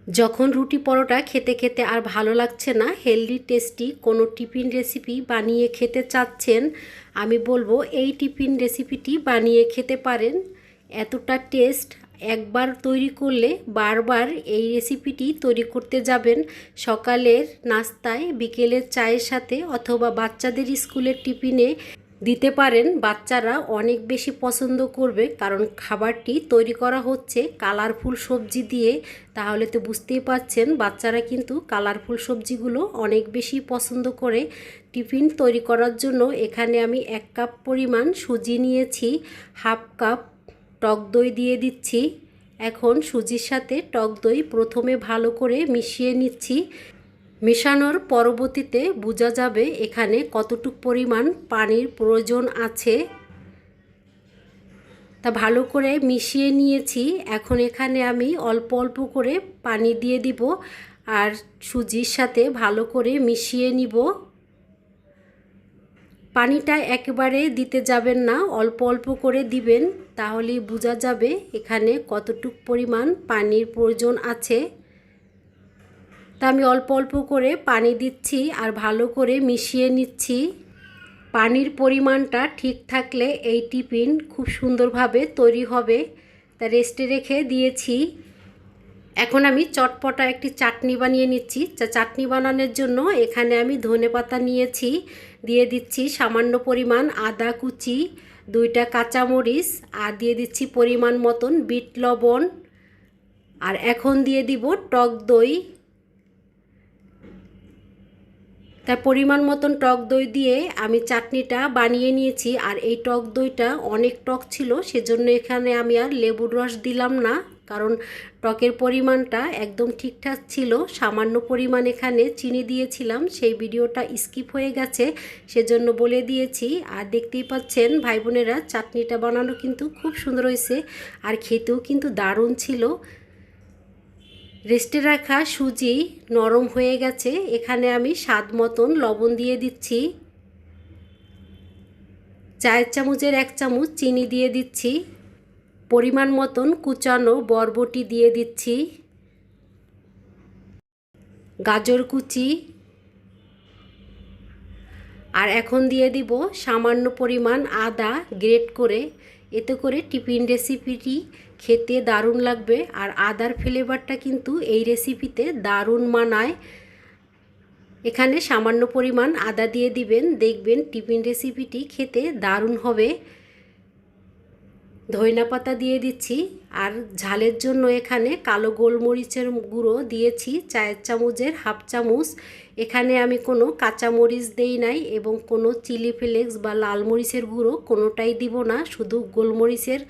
যখন রুটি পরোটা খেতে খেতে আর ভালো লাগছে না, হেলদি টেস্টি কোনো টিফিন রেসিপি বানিয়ে খেতে চাচ্ছেন, আমি বলবো এই টিফিন রেসিপিটি বানিয়ে খেতে পারেন। এতটা টেস্ট, একবার তৈরি করলে বারবার এই রেসিপিটি তৈরি করতে যাবেন। সকালের নাস্তায়, বিকেলের চায়ের সাথে অথবা বাচ্চাদের স্কুলের টিফিনে দিতে পারেন। বাচ্চারা অনেক বেশি পছন্দ করবে, কারণ খাবারটি তৈরি করা হচ্ছে কালারফুল সবজি দিয়ে। তাহলে তো বুঝতেই পারছেন বাচ্চারা কিন্তু কালারফুল সবজিগুলো অনেক বেশি পছন্দ করে। টিফিন তৈরি করার জন্য এখানে আমি 1 কাপ পরিমাণ সুজি নিয়েছি, হাফ কাপ টক দই দিয়ে দিচ্ছি। এখন সুজির সাথে টক দই প্রথমে ভালো করে মিশিয়ে নিচ্ছি। মেশানোর পরবর্তীতে বোঝা যাবে এখানে কতটুকু পরিমাণ পানির প্রয়োজন আছে। তা ভালো করে মিশিয়ে নিয়েছি। এখন এখানে আমি অল্প অল্প করে পানি দিয়ে দিব আর সুজির সাথে ভালো করে মিশিয়ে নিব। পানিটা একেবারে দিতে যাবেন না, অল্প অল্প করে দিবেন, তাহলেই বোঝা যাবে এখানে কতটুকু পরিমাণ পানির প্রয়োজন আছে। তা আমি অল্প অল্প করে পানি দিচ্ছি আর ভালো করে মিশিয়ে নিচ্ছি। পানির পরিমাণটা ঠিক থাকলে এই টিফিন খুব সুন্দরভাবে তৈরি হবে। তা রেস্টে রেখে দিয়েছি। এখন আমি চটপটা একটি চাটনি বানিয়ে নিচ্ছি। চাটনি বানানোর জন্য এখানে আমি ধনেপাতা নিয়েছি, দিয়ে দিচ্ছি সামান্য পরিমাণ আদা কুচি, 2টা কাঁচামরিচ, আর দিয়ে দিচ্ছি পরিমাণ মতন বিট লবণ, আর এখন দিয়ে দিব টক দই। তার পরিমাণ মতন টক দই দিয়ে আমি চাটনিটা বানিয়ে নিয়েছি। আর এই টক দইটা অনেক টক ছিল, সেজন্য এখানে আমি আর লেবুর রস দিলাম না, কারণ টকের পরিমাণটা একদম ঠিকঠাক ছিল। সামান্য পরিমাণ এখানে চিনি দিয়েছিলাম, সেই ভিডিওটা স্কিপ হয়ে গেছে, সেজন্য বলে দিয়েছি। আর দেখতেই পাচ্ছেন ভাই বোনেরা, চাটনিটা বানানো কিন্তু খুব সুন্দর হয়েছে আর খেতেও কিন্তু দারুণ ছিল। রেস্টে রাখা সুজি নরম হয়ে গেছে, এখানে আমি স্বাদ মতন লবণ দিয়ে দিচ্ছি। চায়ের চামচের 1 চামচ চিনি দিয়ে দিচ্ছি। পরিমাণ মতন কুচানো বরবটি দিয়ে দিচ্ছি, গাজর কুচি, আর এখন দিয়ে দিব সামান্য পরিমাণ আদা গ্রেট করে। এতে করে টিফিন রেসিপিটি খেতে দারুণ লাগবে, আর আদার ফ্লেভারটা কিন্তু এই রেসিপিতে দারুণ মানায়। এখানে সামান্য পরিমাণ আদা দিয়ে দিবেন, দেখবেন টিফিন রেসিপিটি খেতে দারুণ হবে। ধনিয়া দিয়ে দিচ্ছি, আর ঝালের জন্য এখানে কালো গোলমরিচের গুঁড়ো দিয়েছি 4 চামচের হাফ চামচ। এখানে আমি কোনো কাঁচামরিচ দেই নাই এবং কোনো চিলি ফ্লেক্স বা লাল মরিচের গুঁড়ো কোনোটাই দিব না, শুধু গোলমরিচের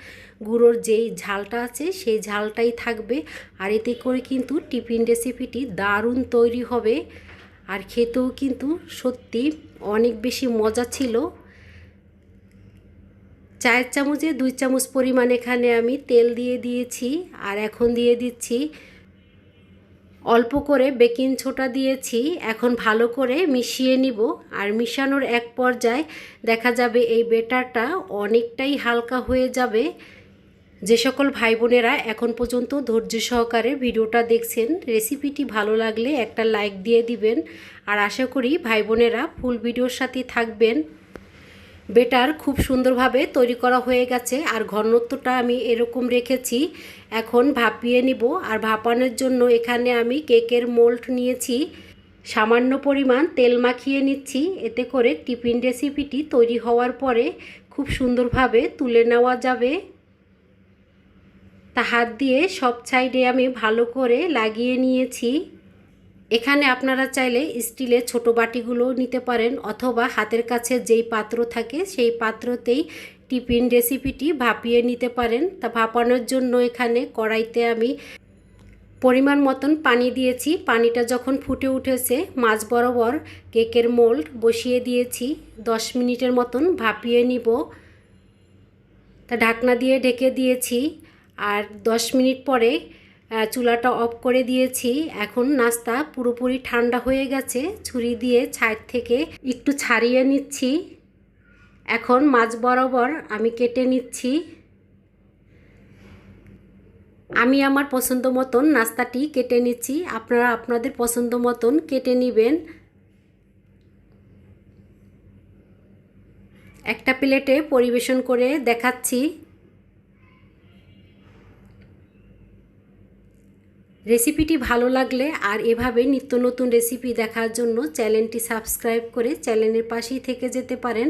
গুঁড়োর যেই ঝালটা আছে সেই ঝালটাই থাকবে। আর এতে করে কিন্তু টিফিন রেসিপিটি দারুণ তৈরি হবে, আর খেতেও কিন্তু সত্যি অনেক বেশি মজা ছিল। 4 চামচে 2 চামচ পরিমাণ এখানে আমি তেল দিয়ে দিয়েছি, আর এখন দিয়ে দিচ্ছি অল্প করে বেকিং সোডা দিয়েছি। এখন ভালো করে মিশিয়ে নিব, আর মিশানোর এক পর্যায়ে দেখা যাবে এই ব্যাটারটা অনেকটাই হালকা হয়ে যাবে। যে সকল ভাই বোনেরা এখন পর্যন্ত ধৈর্য সহকারে ভিডিওটা দেখছেন, রেসিপিটি ভালো লাগলে একটা লাইক দিয়ে দিবেন, আর আশা করি ভাই বোনেরা ফুল ভিডিওর সাথে থাকবেন। বেটার খুব সুন্দরভাবে তৈরি করা হয়ে গেছে, আর ঘনত্বটা আমি এরকম রেখেছি। এখন ভাপিয়ে নিব, আর ভাপানোর জন্য এখানে আমি কেকের মোল্ড নিয়েছি, সামান্য পরিমাণ তেল মাখিয়ে নিচ্ছি। এতে করে টিফিন রেসিপিটি তৈরি হওয়ার পরে খুব সুন্দরভাবে তুলে নেওয়া যাবে। তা হাত দিয়ে সব সাইডে আমি ভালো করে লাগিয়ে নিয়েছি। এখানে আপনারা চাইলে স্টিলের ছোট বাটিগুলো নিতে পারেন, অথবা হাতের কাছে যেই পাত্র থাকে সেই পাত্রতেই টিফিন রেসিপিটি ভাপিয়ে নিতে পারেন। তা ভাপানোর জন্য এখানে কড়াইতে আমি পরিমাণ মতন পানি দিয়েছি। পানিটা যখন ফুটে উঠেছে, মাঝ বরাবর কেকের মোল্ড বসিয়ে দিয়েছি। 10 মিনিটের মতন ভাপিয়ে নিব। তা ঢাকনা দিয়ে ঢেকে দিয়েছি, আর 10 মিনিট পরে চুলাটা অফ করে দিয়েছি। এখন নাস্তা পুরোপুরি ঠান্ডা হয়ে গেছে, ছুরি দিয়ে সাইড থেকে একটু ছাড়িয়ে নিচ্ছি। এখন মাঝ বরাবর আমি কেটে নিচ্ছি। আমি আমার পছন্দ মতন নাস্তাটি কেটে নিচ্ছি, আপনারা আপনাদের পছন্দ মতন কেটে নেবেন। একটা প্লেটে পরিবেশন করে দেখাচ্ছি। রেসিপিটি ভালো লাগলে আর এভাবে নিত্য নতুন রেসিপি দেখার জন্য চ্যানেলটি সাবস্ক্রাইব করে চ্যানেলের পাশেই থেকে যেতে পারেন।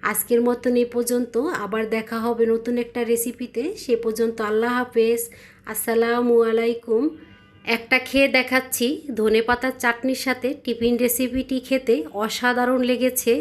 আজকের মতন এই পর্যন্ত, আবার দেখা হবে নতুন একটা রেসিপিতে। সে পর্যন্ত আল্লাহ হাফেজ, আসসালামু আলাইকুম। একটা খেয়ে দেখাচ্ছি, ধনেপাতার চাটনির সাথে টিফিন রেসিপিটি খেতে অসাধারণ লেগেছে।